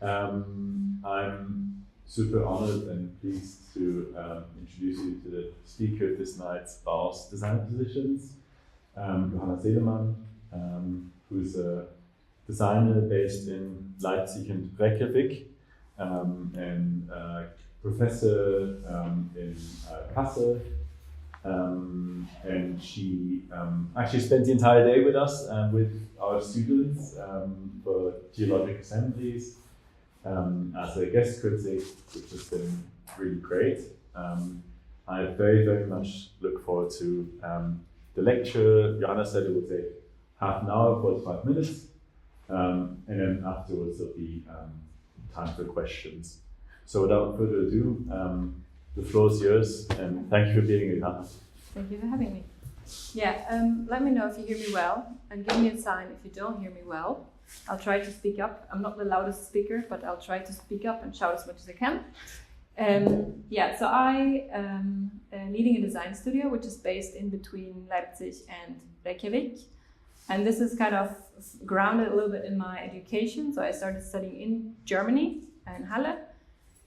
I'm super honored and pleased to introduce you to the speaker of this night's Bauhaus Design Positions, Johanna Seelemann, who's a designer based in Leipzig and Reykjavík, and professor in Kassel. And she actually spent the entire day with us with our students for geologic assemblies as a guest critic, which has been really great. I very, very much look forward to the lecture. Johanna said it would take half an hour, 45 minutes, and then afterwards there'll be time for questions. So without further ado, the floor is yours, and thank you for being here, Johanna. Thank you for having me. Yeah, let me know if you hear me well, and give me a sign if you don't hear me well. I'll try to speak up. I'm not the loudest speaker, but I'll try to speak up and shout as much as I can. So I am leading a design studio, which is based in between Leipzig and Reykjavik. And this is kind of grounded a little bit in my education. So I started studying in Germany, in Halle.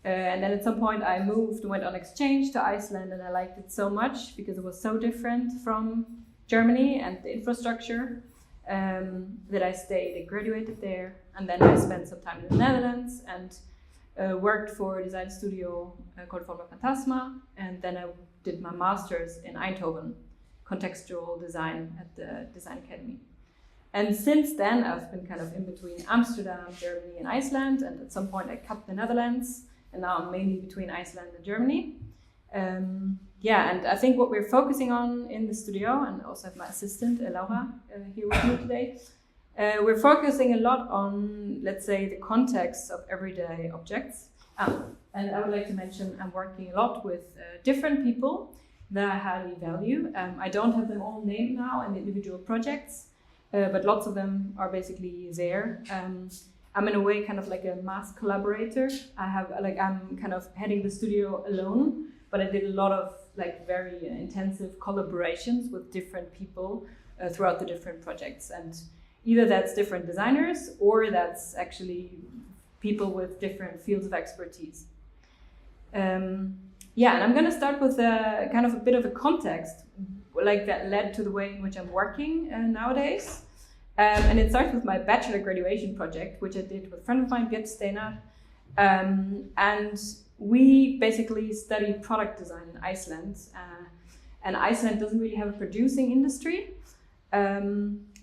And then at some point I moved, went on exchange to Iceland, and I liked it so much because it was so different from Germany and the infrastructure that I stayed and graduated there. And then I spent some time in the Netherlands and worked for a design studio called Fantasma. And then I did my master's in Eindhoven, contextual design at the Design Academy. And since then I've been kind of in between Amsterdam, Germany and Iceland. And at some point I cut the Netherlands. And now I'm mainly between Iceland and Germany. And I think what we're focusing on in the studio, and also have my assistant, Laura, here with me today, we're focusing a lot on, let's say, the context of everyday objects. And I would like to mention I'm working a lot with different people that I highly value. I don't have them all named now in individual projects, but lots of them are basically there. I'm in a way kind of like a mass collaborator. I'm kind of heading the studio alone, but I did a lot of like very intensive collaborations with different people throughout the different projects. And either that's different designers or that's actually people with different fields of expertise. And I'm going to start with a kind of a bit of a context like that led to the way in which I'm working nowadays. And it starts with my bachelor graduation project, which I did with a friend of mine, Gert Steinar. And we basically studied product design in Iceland. And Iceland doesn't really have a producing industry.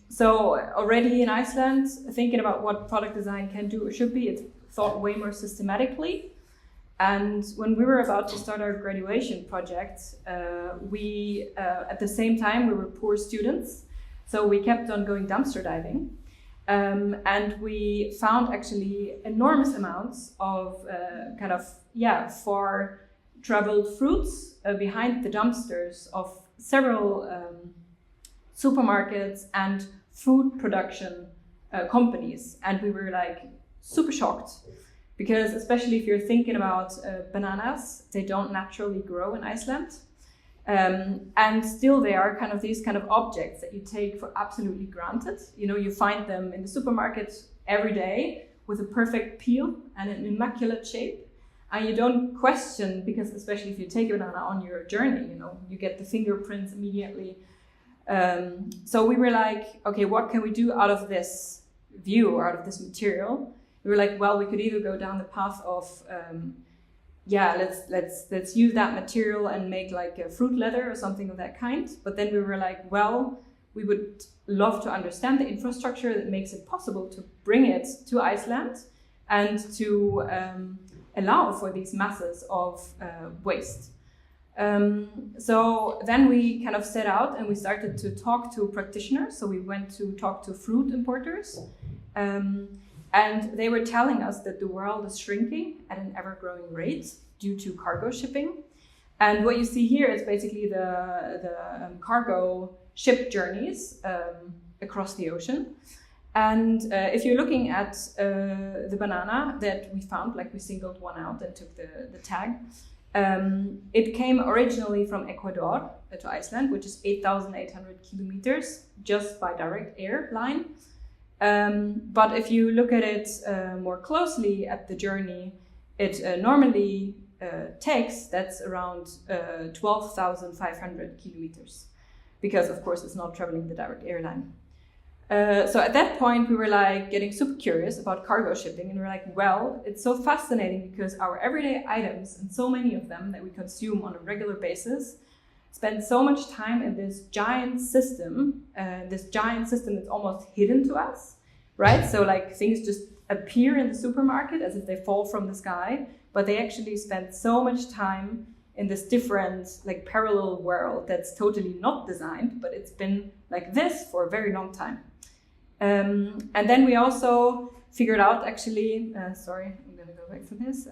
So already in Iceland, thinking about what product design can do or should be, it's thought way more systematically. And when we were about to start our graduation project, we at the same time, we were poor students. So we kept on going dumpster diving, and we found actually enormous amounts of far traveled fruits behind the dumpsters of several supermarkets and food production companies. And we were like super shocked because especially if you're thinking about bananas, they don't naturally grow in Iceland. And still they are kind of these kind of objects that you take for absolutely granted. You know, you find them in the supermarket every day with a perfect peel and an immaculate shape. And you don't question, because especially if you take a banana on your journey, you know, you get the fingerprints immediately. So we were like, okay, what can we do out of this view or out of this material? We were like, well, we could either go down the path of let's use that material and make like a fruit leather or something of that kind. But then we were like, well, we would love to understand the infrastructure that makes it possible to bring it to Iceland and to allow for these masses of waste. So then we kind of set out and we started to talk to practitioners. So we went to talk to fruit importers. And they were telling us that the world is shrinking at an ever-growing rate due to cargo shipping. And what you see here is basically the cargo ship journeys across the ocean. And if you're looking at the banana that we found, like we singled one out and took the tag, it came originally from Ecuador to Iceland, which is 8,800 kilometers just by direct air line. But if you look at it more closely at the journey, it normally takes, that's around 12,500 kilometers, because of course it's not traveling the direct airline. So at that point we were like getting super curious about cargo shipping, and we're like, well, it's so fascinating because our everyday items, and so many of them that we consume on a regular basis, spend so much time in this giant system that's almost hidden to us, right? So like things just appear in the supermarket as if they fall from the sky, but they actually spend so much time in this different, like, parallel world that's totally not designed, but it's been like this for a very long time. And then we also figured out, actually, sorry, I'm gonna go back to this.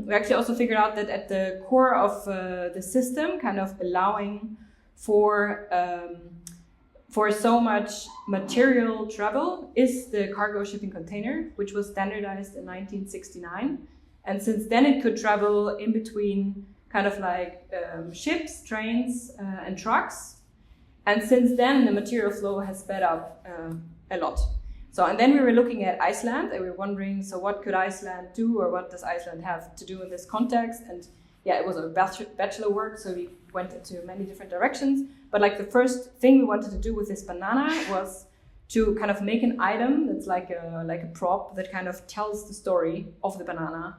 We actually also figured out that at the core of the system, kind of allowing for so much material travel, is the cargo shipping container, which was standardized in 1969. And since then it could travel in between kind of like ships, trains, and trucks. And since then the material flow has sped up a lot. So, and then we were looking at Iceland, and we were wondering, so what could Iceland do, or what does Iceland have to do in this context? And yeah, it was a bachelor work, so we went into many different directions. But like the first thing we wanted to do with this banana was to kind of make an item that's like a prop that kind of tells the story of the banana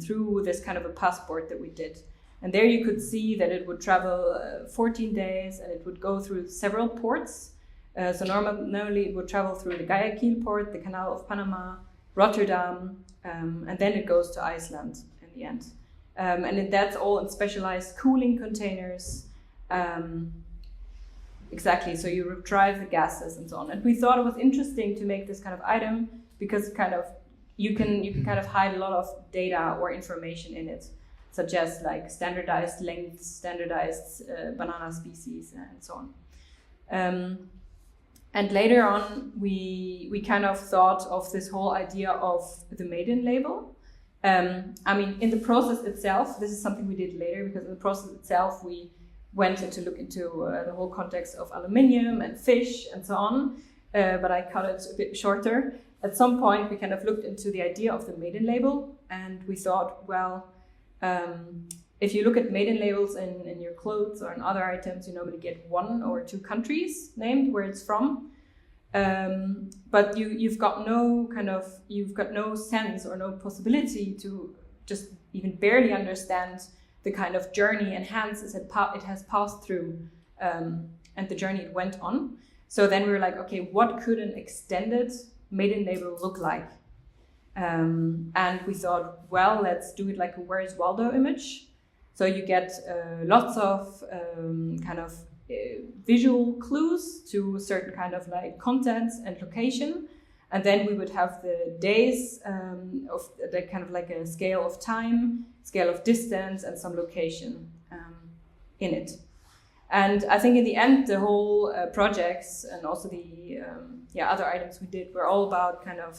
through this kind of a passport that we did. And there you could see that it would travel 14 days, and it would go through several ports. So normally it would travel through the Guayaquil port, the Canal of Panama, Rotterdam, and then it goes to Iceland in the end. And that's all in specialized cooling containers. Exactly, so you drive the gases and so on. And we thought it was interesting to make this kind of item because kind of you can kind of hide a lot of data or information in it, such as like standardized lengths, standardized banana species, and so on. And later on, we kind of thought of this whole idea of the maiden label. I mean, in the process itself, this is something we did later, because in the process itself, we went to look into the whole context of aluminium and fish and so on, but I cut it a bit shorter. At some point, we kind of looked into the idea of the maiden label, and we thought, well, if you look at maiden labels in your clothes or in other items, you normally get 1 or 2 countries named where it's from, but you've got no sense or no possibility to just even barely understand the kind of journey and hands it has passed through, and the journey it went on. So then we were like, okay, what could an extended maiden label look like? And we thought, well, let's do it like a Where's Waldo image. So you get lots of kind of visual clues to certain kind of like contents and location. And then we would have the days of the kind of like a scale of time, scale of distance, and some location in it. And I think in the end, the whole projects and also the other items we did were all about kind of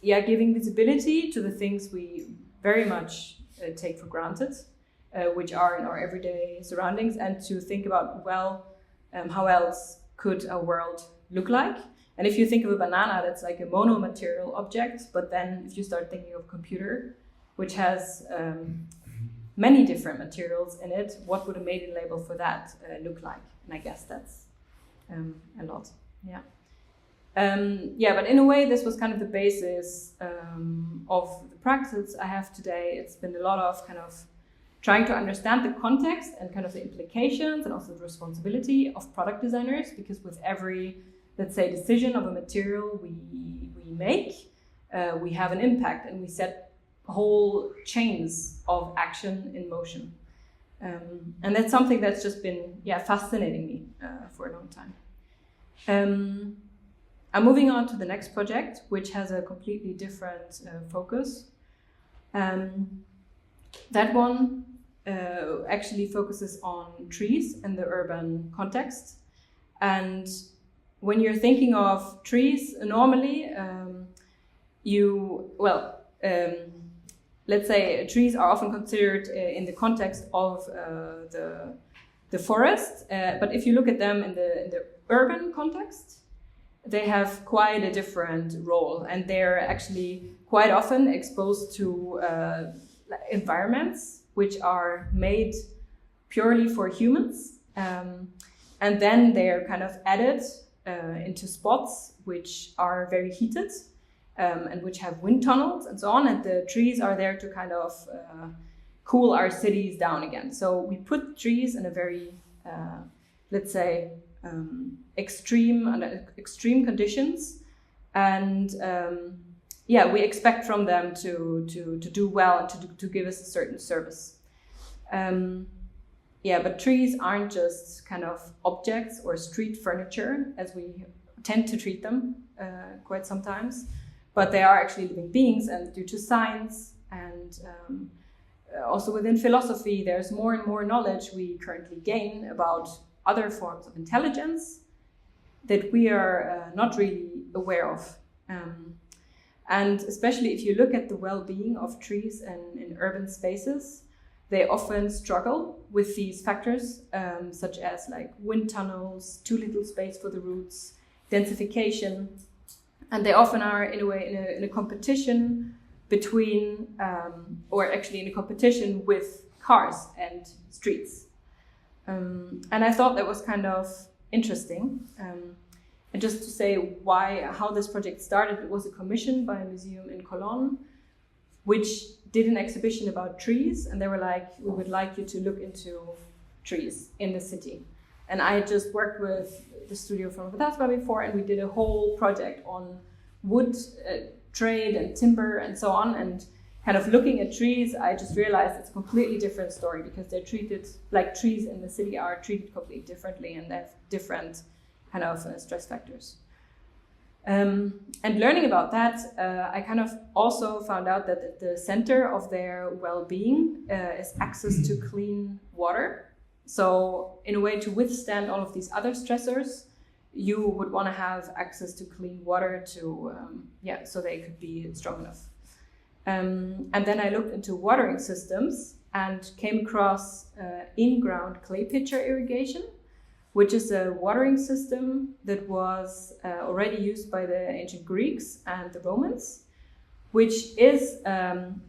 giving visibility to the things we very much take for granted, which are in our everyday surroundings, and to think about, well, how else could a world look like? And if you think of a banana, that's like a mono-material object, but then if you start thinking of computer, which has many different materials in it, what would a maiden label for that look like? And I guess that's a lot, yeah. But in a way, this was kind of the basis of the practice I have today. It's been a lot of kind of trying to understand the context and kind of the implications and also the responsibility of product designers, because with every, let's say, decision of a material we make, we have an impact, and we set whole chains of action in motion. And that's something that's just been fascinating me for a long time. I'm moving on to the next project, which has a completely different focus. That one actually focuses on trees in the urban context. And when you're thinking of trees, normally let's say trees are often considered in the context of the forest. But if you look at them in the urban context, they have quite a different role, and they're actually quite often exposed to environments which are made purely for humans, and then they're kind of added into spots which are very heated and which have wind tunnels and so on, and the trees are there to kind of cool our cities down again. So we put trees in a very, let's say, extreme conditions, and we expect from them to do well and to give us a certain service. But trees aren't just kind of objects or street furniture, as we tend to treat them quite sometimes, but they are actually living beings, and due to science and also within philosophy, there's more and more knowledge we currently gain about other forms of intelligence that we are not really aware of. And especially if you look at the well-being of trees in urban spaces, they often struggle with these factors, such as like wind tunnels, too little space for the roots, densification, and they often are in a way in a competition between, or actually in a competition with cars and streets. And I thought that was kind of interesting. And just to say how this project started, it was a commission by a museum in Cologne, which did an exhibition about trees, and they were like, we would like you to look into trees in the city. And I had just worked with the studio from Vataspa before, and we did a whole project on wood trade and timber and so on, and kind of looking at trees, I just realized it's a completely different story, because they're treated like trees in the city are treated completely differently, and they have different kind of stress factors. And learning about that, I kind of also found out that at the center of their well-being is access to clean water. So in a way to withstand all of these other stressors, you would want to have access to clean water to, so they could be strong enough. And then I looked into watering systems and came across in-ground clay pitcher irrigation, which is a watering system that was already used by the ancient Greeks and the Romans, which is,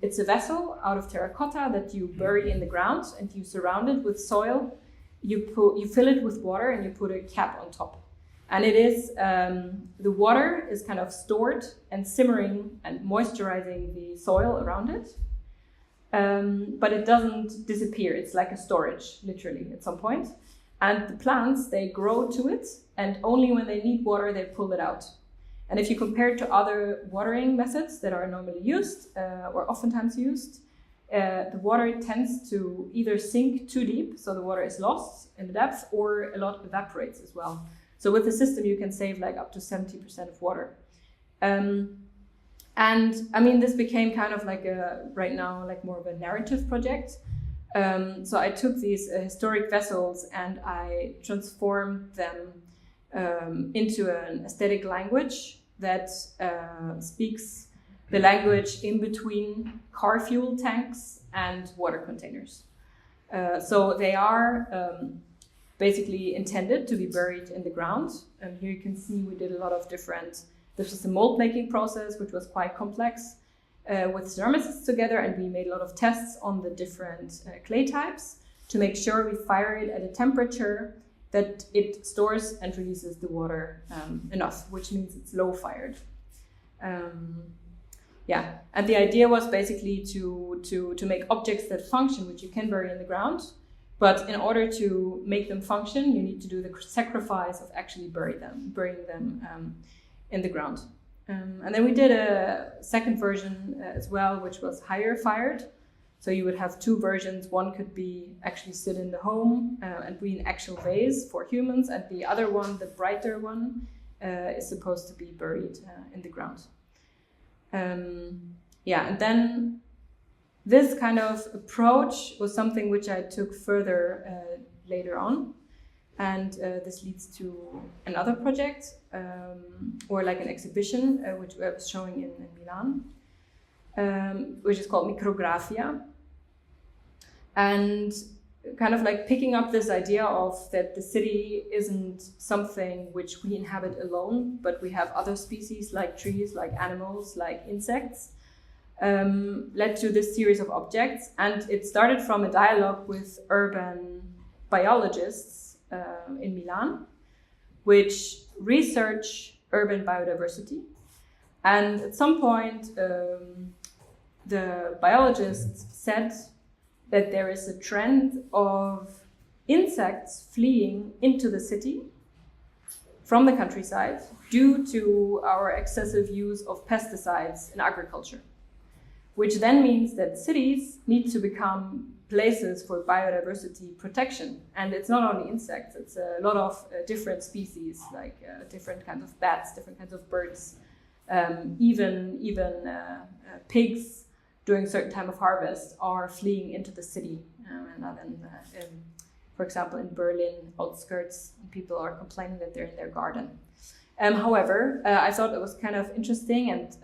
it's a vessel out of terracotta that you bury in the ground, and you surround it with soil. You fill it with water, and you put a cap on top. And it is, the water is kind of stored and simmering and moisturizing the soil around it. But it doesn't disappear. It's like a storage, literally, at some point. And the plants, they grow to it, and only when they need water, they pull it out. And if you compare it to other watering methods that are normally used, or oftentimes used, the water tends to either sink too deep, so the water is lost in the depth, or a lot evaporates as well. So with the system, you can save like up to 70% of water. And I mean, this became kind of like right now, like more of a narrative project. So I took these historic vessels and I transformed them into an aesthetic language that speaks the language in between car fuel tanks and water containers. So they are basically intended to be buried in the ground. Here you can see we did a lot of different, this was the mold making process, which was quite complex. With ceramicists together, and we made a lot of tests on the different clay types to make sure we fire it at a temperature that it stores and releases the water enough, which means it's low fired. And the idea was basically to make objects that function, which you can bury in the ground, but in order to make them function, you need to do the sacrifice of actually burying them in the ground. And then we did a second version as well, which was higher fired. So you would have two versions. One could be actually sit in the home and be an actual vase for humans. And the other one, the brighter one, is supposed to be buried in the ground. And then this kind of approach was something which I took further later on. And this leads to another project, or like an exhibition, which I was showing in Milan, which is called Micrographia. And kind of like picking up this idea of that the city isn't something which we inhabit alone, but we have other species like trees, like animals, like insects, led to this series of objects. And it started from a dialogue with urban biologists in Milan, which research urban biodiversity. And at some point, the biologists said that there is a trend of insects fleeing into the city from the countryside due to our excessive use of pesticides in agriculture, which then means that cities need to become places for biodiversity protection. And it's not only insects, it's a lot of different species, like different kinds of bats, different kinds of birds, even pigs during a certain time of harvest are fleeing into the city. And then, for example, in Berlin outskirts, people are complaining that they're in their garden. However, I thought it was kind of interesting, and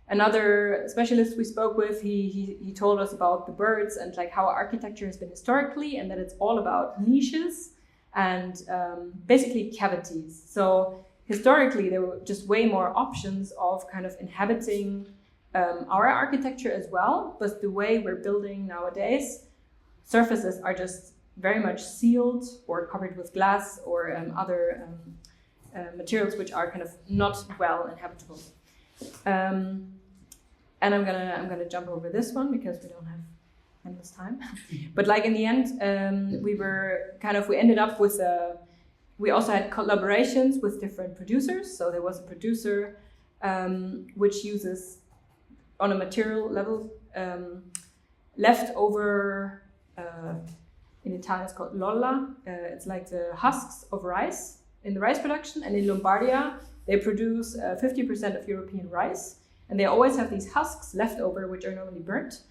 another specialist we spoke with, he told us about the birds and like how architecture has been historically, and that it's all about niches and basically cavities. So historically, there were just way more options of kind of inhabiting our architecture as well, but the way we're building nowadays, surfaces are just very much sealed or covered with glass or other materials which are kind of not well inhabitable. And I'm gonna jump over this one because we don't have endless time. But like in the end, we ended up with we also had collaborations with different producers. So there was a producer which uses, on a material level, leftover, in Italian it's called lolla. It's like the husks of rice in the rice production. And in Lombardia, they produce 50% of European rice. And they always have these husks left over, which are normally burnt.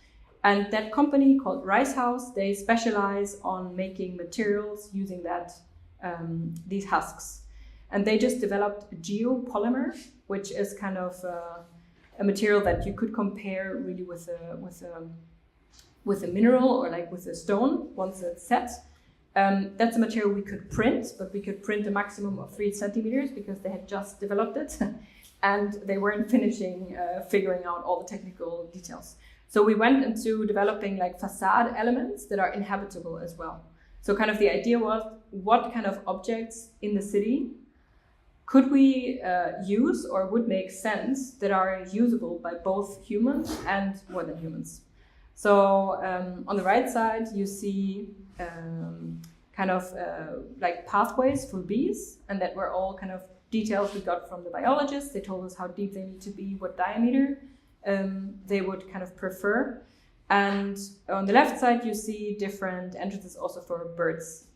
And that company called Rice House, they specialize on making materials using these husks. And they just developed a geopolymer, which is kind of a material that you could compare really with a mineral or like with a stone once it's set. That's a material we could print, but we could print a maximum of 3 centimeters because they had just developed it and they weren't finishing figuring out all the technical details. So we went into developing like facade elements that are inhabitable as well. So kind of the idea was, what kind of objects in the city could we use or would make sense that are usable by both humans and more than humans? So on the right side, you see like pathways for bees, and that were all kind of details we got from the biologists. They told us how deep they need to be, what diameter they would kind of prefer. And on the left side, you see different entrances also for birds,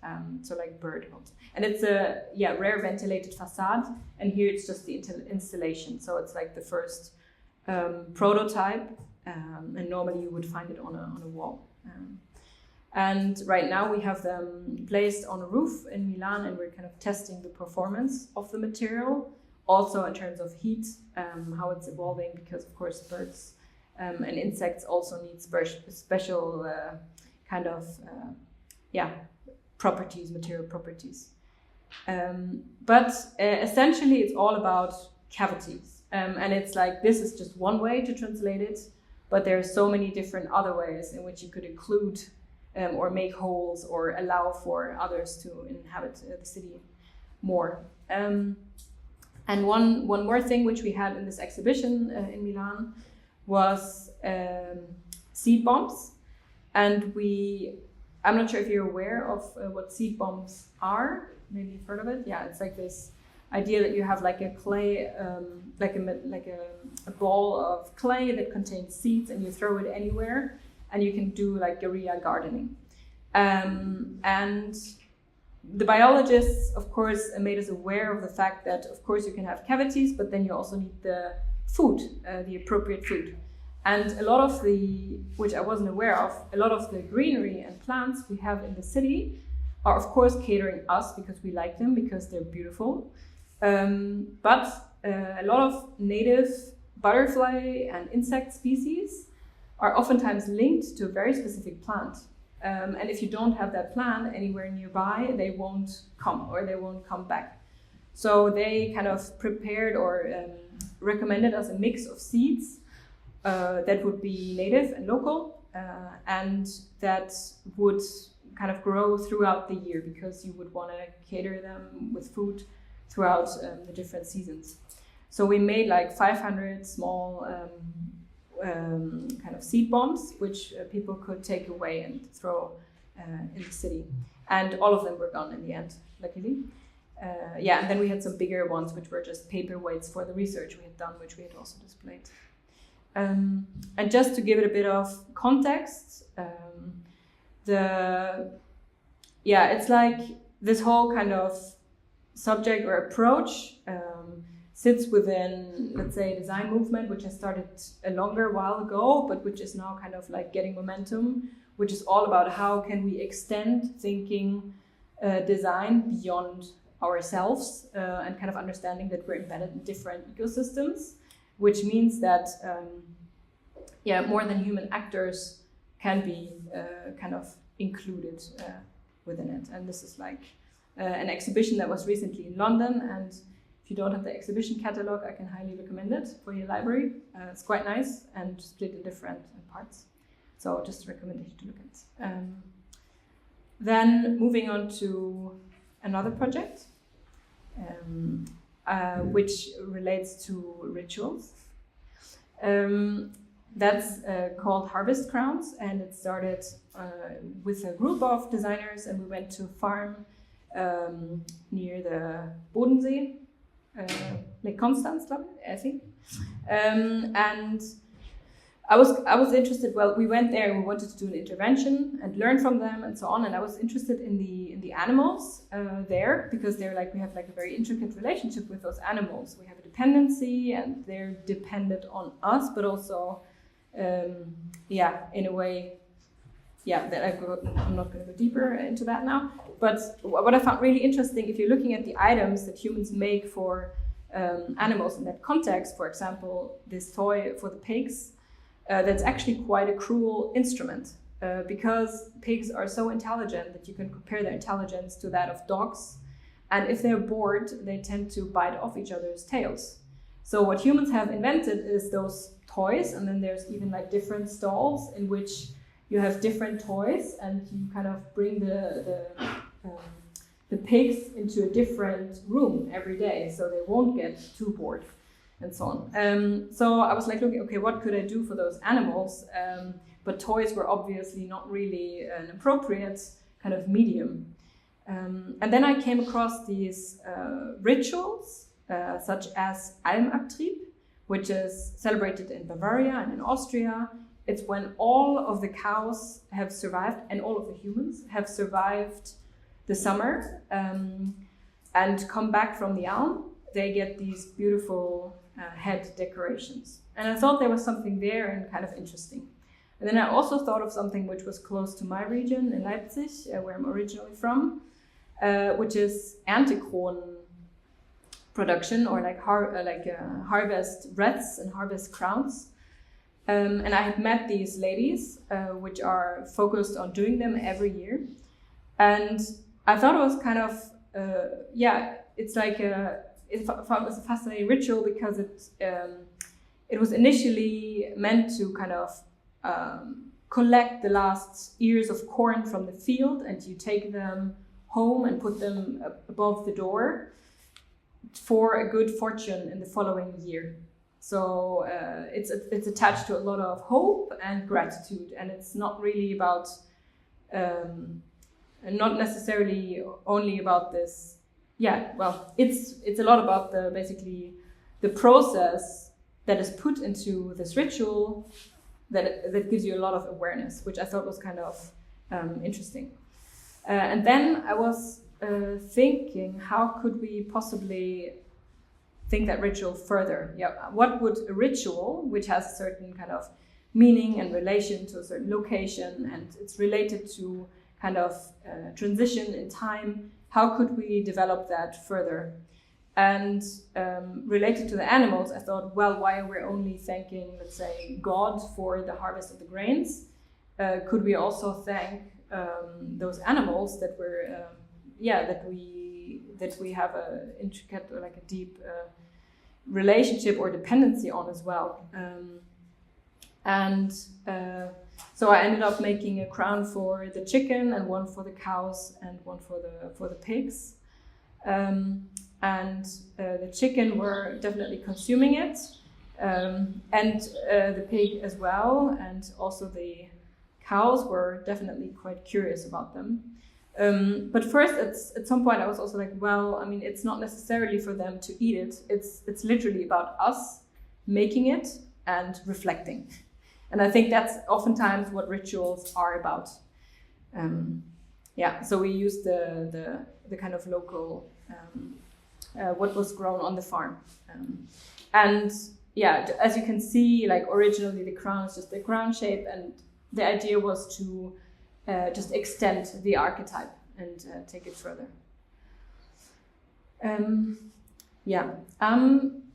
so like bird homes. And it's a rare ventilated facade, and here it's just the installation. So it's like the first prototype, and normally you would find it on a wall. And right now we have them placed on a roof in Milan, and we're kind of testing the performance of the material, also in terms of heat, how it's evolving, because of course birds and insects also need special kind of properties, material properties. But essentially it's all about cavities. And it's like, this is just one way to translate it, but there are so many different other ways in which you could include or make holes or allow for others to inhabit the city more. And one more thing which we had in this exhibition in Milan was seed bombs. And I'm not sure if you're aware of what seed bombs are. Maybe you've heard of it. Yeah, it's like this idea that you have like a clay, like a ball of clay that contains seeds, and you throw it anywhere, and you can do like guerrilla gardening. And the biologists, of course, made us aware of the fact that, of course, you can have cavities, but then you also need the food, the appropriate food. And a lot of which I wasn't aware of, a lot of the greenery and plants we have in the city are, of course, catering us because we like them, because they're beautiful. But a lot of native butterfly and insect species are oftentimes linked to a very specific plant. And if you don't have that plant anywhere nearby, they won't come back. So they kind of prepared or recommended us a mix of seeds that would be native and local, and that would kind of grow throughout the year, because you would want to cater them with food throughout the different seasons. So we made like 500 small kind of seed bombs, which people could take away and throw in the city. And all of them were gone in the end, luckily. And then we had some bigger ones, which were just paperweights for the research we had done, which we had also displayed. And just to give it a bit of context, it's like this whole kind of subject or approach sits within, let's say, a design movement, which has started a longer while ago, but which is now kind of like getting momentum, which is all about how can we extend thinking design beyond ourselves and kind of understanding that we're embedded in different ecosystems, which means that more than human actors can be kind of included within it. And this is like an exhibition that was recently in London, and if you don't have the exhibition catalog, I can highly recommend it for your library. It's quite nice and split in different parts. So just a recommendation to look at. Then moving on to another project, which relates to rituals. That's called Harvest Crowns, and it started with a group of designers, and we went to a farm near the Bodensee, Lake Constance, I think. And I was interested. Well, we went there and we wanted to do an intervention and learn from them and so on. And I was interested in the animals there, because we have like a very intricate relationship with those animals. We have a dependency, and they're dependent on us, but also, in a way, that I'm not going to go deeper into that now. But what I found really interesting, if you're looking at the items that humans make for animals in that context, for example, this toy for the pigs, that's actually quite a cruel instrument, because pigs are so intelligent that you can compare their intelligence to that of dogs. And if they're bored, they tend to bite off each other's tails. So what humans have invented is those toys, and then there's even like different stalls in which you have different toys, and you kind of bring the pigs into a different room every day, so they won't get too bored, and so on. So I was like looking, okay, what could I do for those animals? But toys were obviously not really an appropriate kind of medium. And then I came across these rituals, such as Almabtrieb, which is celebrated in Bavaria and in Austria. It's when all of the cows have survived, and all of the humans have survived the summer and come back from the Alm. They get these beautiful head decorations. And I thought there was something there and kind of interesting. And then I also thought of something which was close to my region in Leipzig, where I'm originally from, which is Erntekronen production, or harvest wreaths and harvest crowns. And I had met these ladies, which are focused on doing them every year. And I thought it was kind of, it's like it was a fascinating ritual, because it was initially meant to kind of collect the last ears of corn from the field, and you take them home and put them above the door for a good fortune in the following year. So it's attached to a lot of hope and gratitude, and it's not really about, not necessarily only about this. It's a lot about the process that is put into this ritual that gives you a lot of awareness, which I thought was kind of interesting. And then I was thinking, how could we possibly think that ritual further? What would a ritual, which has a certain kind of meaning and relation to a certain location, and it's related to kind of transition in time, how could we develop that further? And related to the animals, I thought, well, why are we only thanking, let's say, God for the harvest of the grains? Could we also thank those animals that were that we have a intricate or like a deep relationship or dependency on as well. So I ended up making a crown for the chicken and one for the cows and one for the pigs. The chicken were definitely consuming it, and the pig as well, and also the cows were definitely quite curious about them. But first, at some point, I was also like, well, I mean, it's not necessarily for them to eat it. It's literally about us making it and reflecting. And I think that's oftentimes what rituals are about. So we used the kind of local, what was grown on the farm. As you can see, like originally the crown is just a crown shape, and the idea was to just extend the archetype and take it further. I'm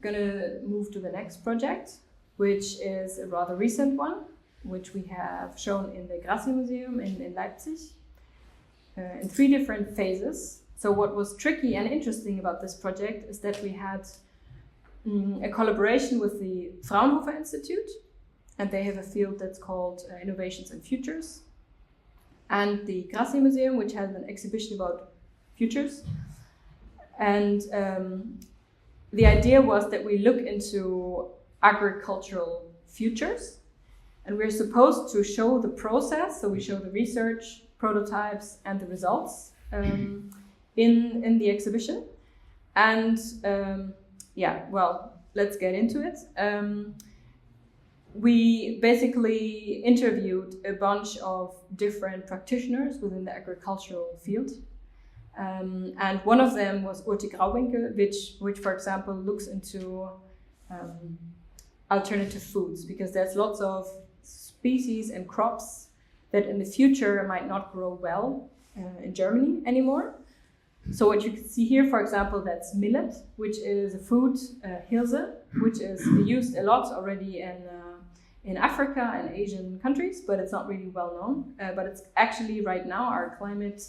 gonna move to the next project, which is a rather recent one, which we have shown in the Grassi Museum in Leipzig in 3 different phases. So what was tricky and interesting about this project is that we had a collaboration with the Fraunhofer Institute, and they have a field that's called Innovations and Futures, and the Grassi Museum, which has an exhibition about futures. And the idea was that we look into agricultural futures, and we're supposed to show the process. So we show the research, prototypes, and the results in the exhibition. And let's get into it. We basically interviewed a bunch of different practitioners within the agricultural field. And one of them was Urte Grauwinkel, which for example looks into alternative foods, because there's lots of species and crops that in the future might not grow well in Germany anymore. So what you can see here, for example, that's millet, which is a food, Hirse, which is used a lot already in Africa and Asian countries, but it's not really well known. But it's actually right now our climate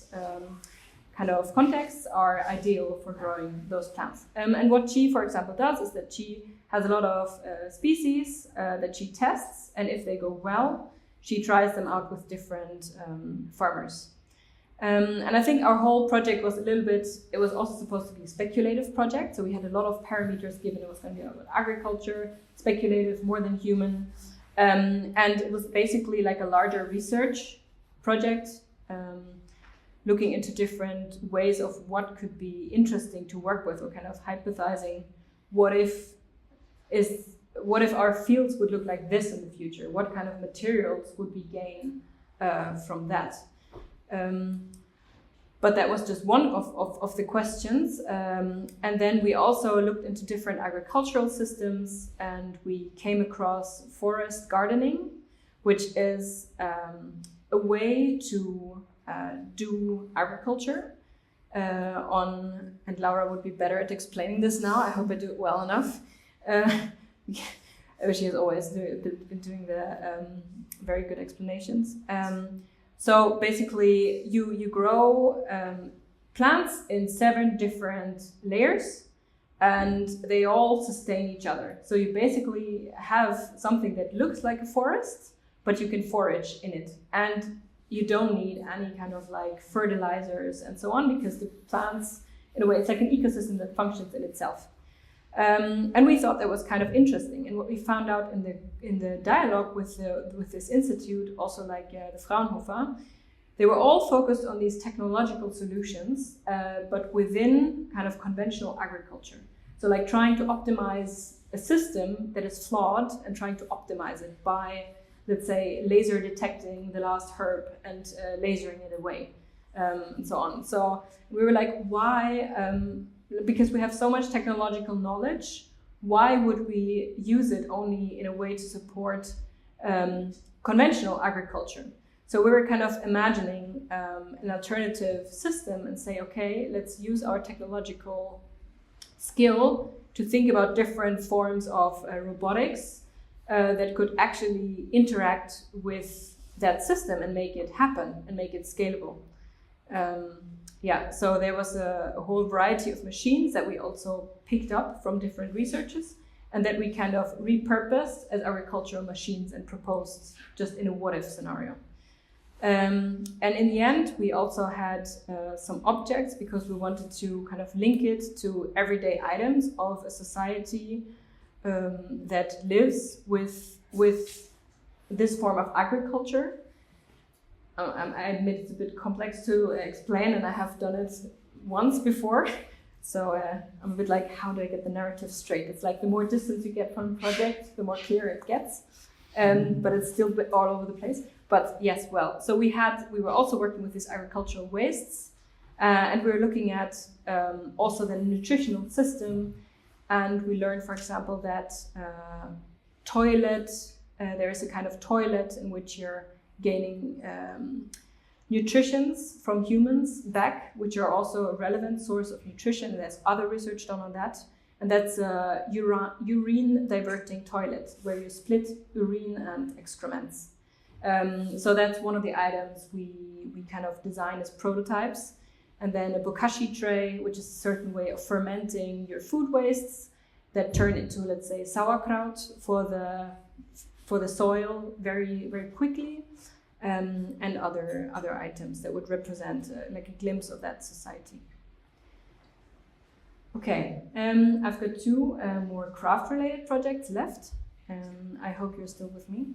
kind of contexts are ideal for growing those plants. And what she, for example, does is that she has a lot of species that she tests, and if they go well, she tries them out with different farmers. And I think our whole project was it was also supposed to be a speculative project, so we had a lot of parameters given. It was going to be about agriculture, speculative, more than human, and it was basically like a larger research project, looking into different ways of what could be interesting to work with, or kind of hypothesizing what if our fields would look like this in the future? What kind of materials would we gain from that? But that was just one of the questions. And then we also looked into different agricultural systems, and we came across forest gardening, which is a way to do agriculture and Laura would be better at explaining this now. I hope I do it well enough. She has always been doing the very good explanations. So basically, you grow plants in 7 different layers, and they all sustain each other. So you basically have something that looks like a forest, but you can forage in it. And you don't need any kind of like fertilizers and so on, because the plants, in a way, it's like an ecosystem that functions in itself. And we thought that was kind of interesting. And what we found out in the dialogue with this institute, also like the Fraunhofer, they were all focused on these technological solutions, but within kind of conventional agriculture. So like trying to optimize a system that is flawed and trying to optimize it by, let's say, laser detecting the last herb and lasering it away, and so on. So we were like, why? Because we have so much technological knowledge, why would we use it only in a way to support conventional agriculture? So we were kind of imagining an alternative system and say, okay, let's use our technological skill to think about different forms of robotics that could actually interact with that system and make it happen and make it scalable. So there was a whole variety of machines that we also picked up from different researchers and that we kind of repurposed as agricultural machines and proposed just in a what-if scenario. And in the end, we also had some objects because we wanted to kind of link it to everyday items of a society that lives with this form of agriculture. I admit it's a bit complex to explain, and I have done it once before. So I'm a bit like, how do I get the narrative straight? It's like the more distance you get from the project, the more clear it gets. But it's still a bit all over the place. But yes, well, so we were also working with these agricultural wastes, and we were looking at also the nutritional system. And we learned, for example, that there is a kind of toilet in which you're gaining nutritions from humans back, which are also a relevant source of nutrition. There's other research done on that. And that's a urine diverting toilet, where you split urine and excrements. So that's one of the items we kind of design as prototypes. And then a bokashi tray, which is a certain way of fermenting your food wastes that turn into, let's say, sauerkraut for the soil very, very quickly. And other items that would represent like a glimpse of that society. Okay, I've got two more craft-related projects left. I hope you're still with me.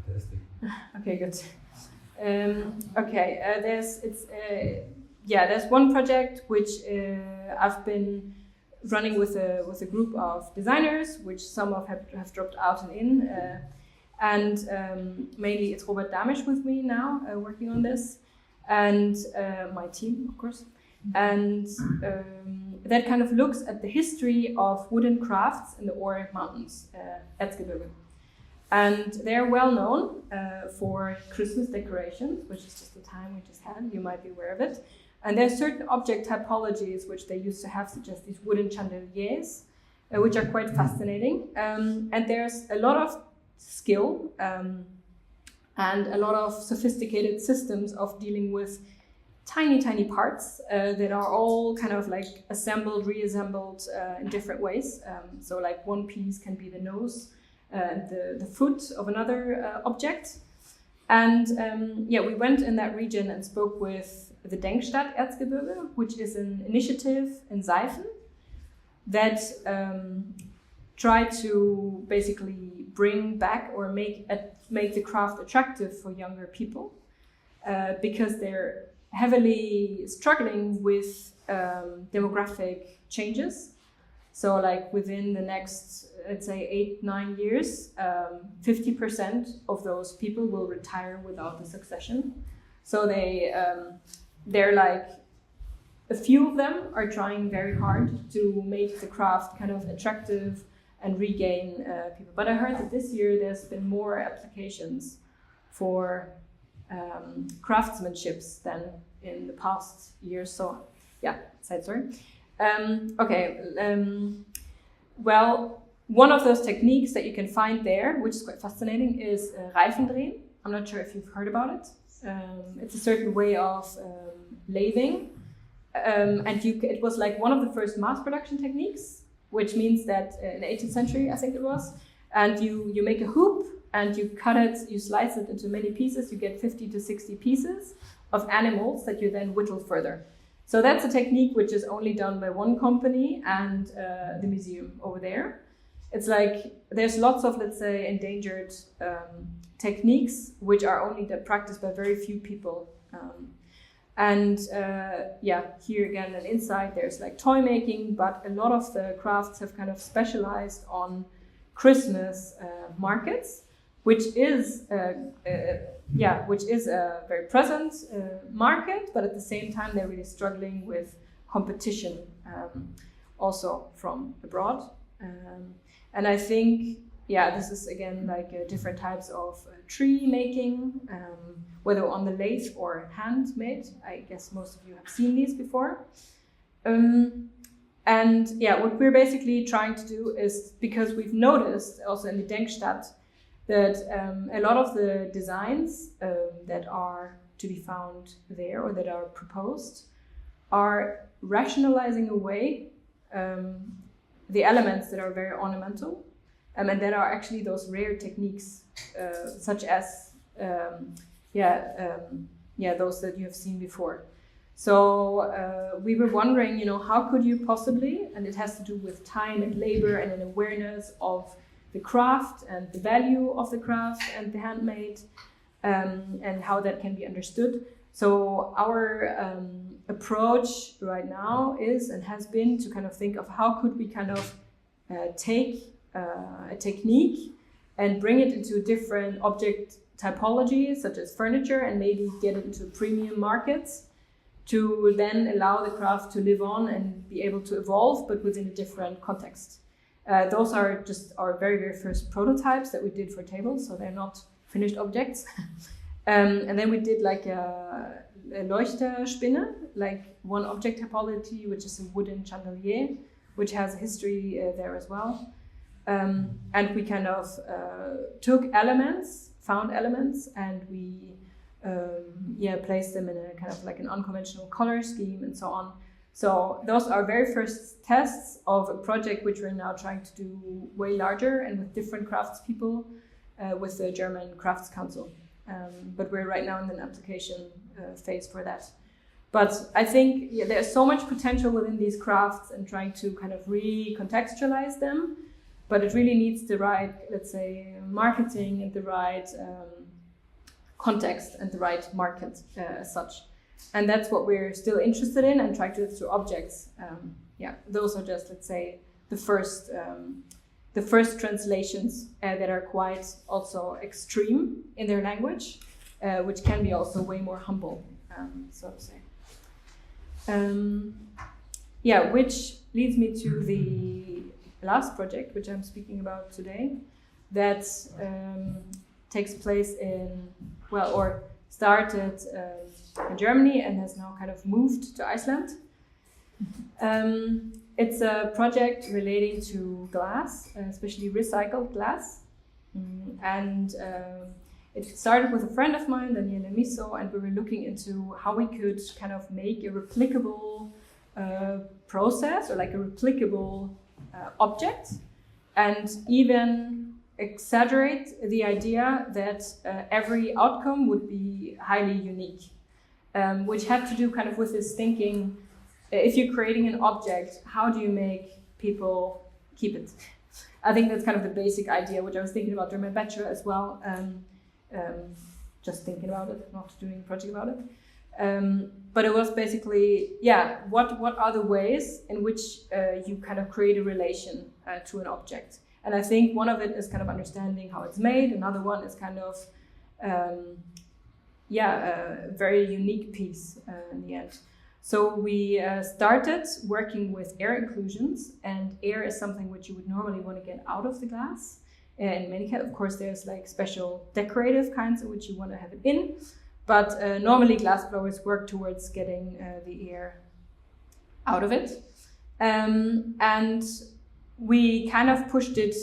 Fantastic. Okay, good. There's one project which I've been running with a group of designers, which some of have dropped out and in. And mainly it's Robert Damisch with me now, working on this, and my team, of course. And that kind of looks at the history of wooden crafts in the Ore Mountains, Erzgebirge. And they're well known for Christmas decorations, which is just the time we just had, you might be aware of it. And there's certain object typologies which they used to have, such as these wooden chandeliers, which are quite fascinating. And there's a lot of skill and a lot of sophisticated systems of dealing with tiny parts that are all kind of like assembled, reassembled in different ways. So like one piece can be the nose, the foot of another object. And we went in that region and spoke with the Denkstadt Erzgebirge, which is an initiative in Seifen that tried to basically bring back or make the craft attractive for younger people because they're heavily struggling with demographic changes. So like within the next, let's say 8-9 years, 50% of those people will retire without the succession. So they're like, a few of them are trying very hard to make the craft kind of attractive and regain people. But I heard that this year there's been more applications for craftsmanships than in the past years. So yeah, side story. Well, one of those techniques that you can find there, which is quite fascinating, is Reifendrehen. I'm not sure if you've heard about it. It's a certain way of lathing. It was like one of the first mass production techniques, which means that in the 18th century, I think it was, and you make a hoop and you cut it, you slice it into many pieces, you get 50 to 60 pieces of animals that you then whittle further. So that's a technique which is only done by one company and the museum over there. It's like there's lots of, let's say, endangered techniques which are only practiced by very few people. Here again an insight, there's like toy making, but a lot of the crafts have kind of specialized on Christmas markets, which is a very present market, but at the same time they're really struggling with competition also from abroad. And I think, this is again like different types of tree making, whether on the lathe or handmade. I guess most of you have seen these before. What we're basically trying to do is, because we've noticed also in the Denkstadt that a lot of the designs that are to be found there or that are proposed are rationalizing away the elements that are very ornamental and that are actually those rare techniques such as those that you have seen before. So we were wondering, how could you possibly, and it has to do with time and labor and an awareness of the craft and the value of the craft and the handmade, and how that can be understood. So our approach right now is and has been to kind of think of how could we kind of take a technique and bring it into different object typologies such as furniture and maybe get it into premium markets to then allow the craft to live on and be able to evolve, but within a different context. Those are just our very, very first prototypes that we did for tables, so they're not finished objects. And then we did like a Leuchterspinne, like one object typology, which is a wooden chandelier, which has a history there as well. And we kind of took elements, found elements, and we placed them in a kind of like an unconventional color scheme and so on. So those are very first tests of a project which we're now trying to do way larger and with different craftspeople with the German Crafts Council. But we're right now in an application phase for that. But I think there's so much potential within these crafts and trying to kind of recontextualize them, but it really needs the right, let's say, marketing and the right context and the right market as such. And that's what we're still interested in and trying to do through objects. Those are just, let's say, the first translations that are quite also extreme in their language, which can be also way more humble, so to say. Which leads me to the last project, which I'm speaking about today, that takes place started in Germany and has now kind of moved to Iceland. It's a project relating to glass, especially recycled glass. And it started with a friend of mine, Daniele Miso, and we were looking into how we could kind of make a replicable process or like a replicable object, and even exaggerate the idea that every outcome would be highly unique, which had to do kind of with this thinking, if you're creating an object, how do you make people keep it? I think that's kind of the basic idea, which I was thinking about during my bachelor as well, just thinking about it, not doing a project about it. But it was basically, what are the ways in which you kind of create a relation to an object? And I think one of it is kind of understanding how it's made. Another one is kind of, a very unique piece in the end. So we started working with air inclusions, and air is something which you would normally want to get out of the glass. In many cases, of course, there's like special decorative kinds in which you want to have it in, but normally glass blowers work towards getting the air out of it. And we kind of pushed it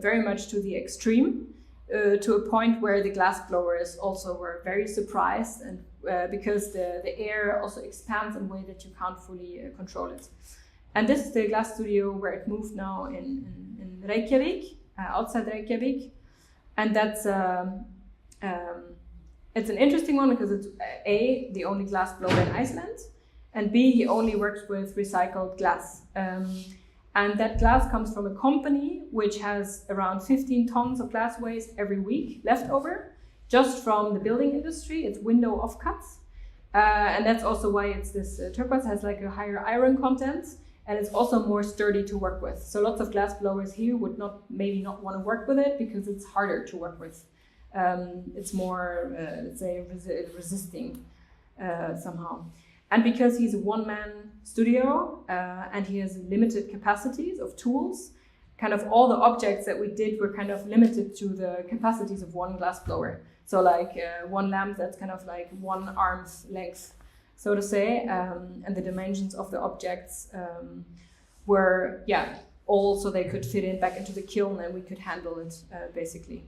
very much to the extreme, to a point where the glass blowers also were very surprised, and because the air also expands in a way that you can't fully control it. And this is the glass studio where it moved now in Reykjavík, outside Reykjavík. And that's it's an interesting one because it's A, the only glass blower in Iceland, and B, he only works with recycled glass. And that glass comes from a company which has around 15 tons of glass waste every week left over, just from the building industry. It's window offcuts. And that's also why it's this turquoise, has like a higher iron content, and it's also more sturdy to work with. So lots of glass blowers here would maybe not want to work with it because it's harder to work with. It's more, let's say, resisting somehow. And because he's a one-man studio and he has limited capacities of tools, kind of all the objects that we did were kind of limited to the capacities of one glass blower. So like one lamp that's kind of like one arm's length, so to say, and the dimensions of the objects were, all so they could fit in back into the kiln and we could handle it basically.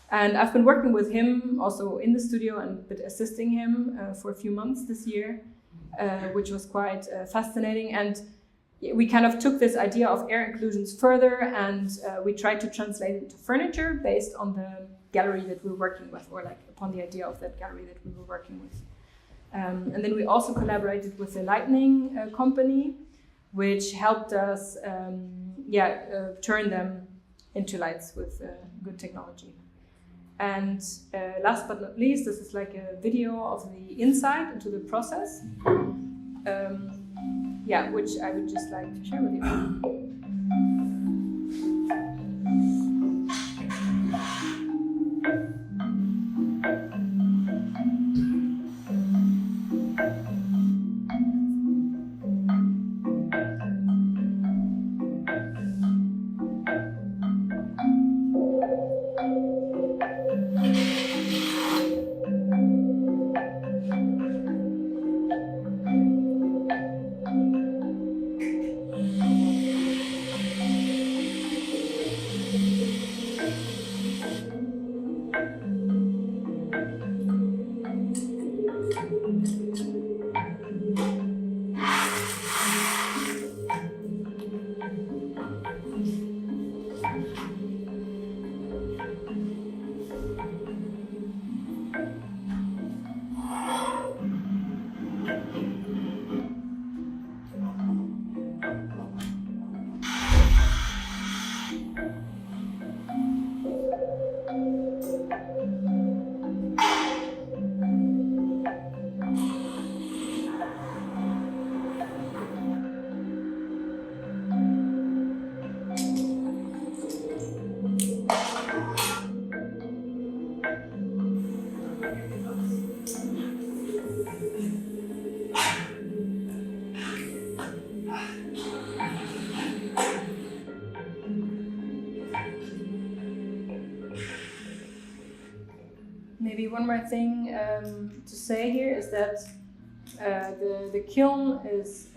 And I've been working with him also in the studio and been assisting him for a few months this year, which was quite fascinating. And we kind of took this idea of air inclusions further, and we tried to translate it into furniture based on the gallery that we were working with, or like upon the idea of that gallery that we were working with. And then we also collaborated with the lighting company, which helped us turn them into lights with good technology. And last but not least, this is like a video of the insight into the process, which I would just like to share with you. Maybe one more thing to say here is that the kiln is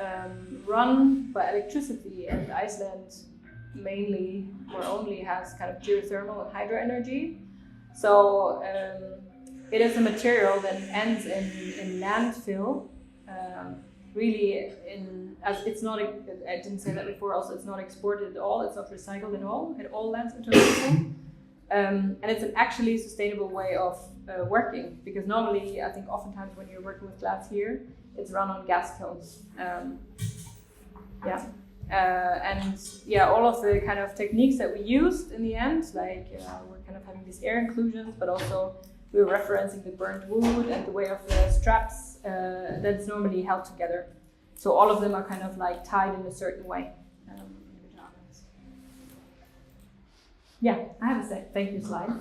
run by electricity, and Iceland mainly or only has kind of geothermal and hydro energy. So it is a material that ends in landfill. Really, as it's not, I didn't say that before, also it's not exported at all, it's not recycled at all, it all lands into landfill. And it's an actually sustainable way of working, because normally, I think oftentimes when you're working with glass here, it's run on gas kilns. All of the kind of techniques that we used in the end, like we're kind of having these air inclusions, but also we were referencing the burnt wood and the way of the straps that's normally held together. So all of them are kind of like tied in a certain way. I have a thank you slide.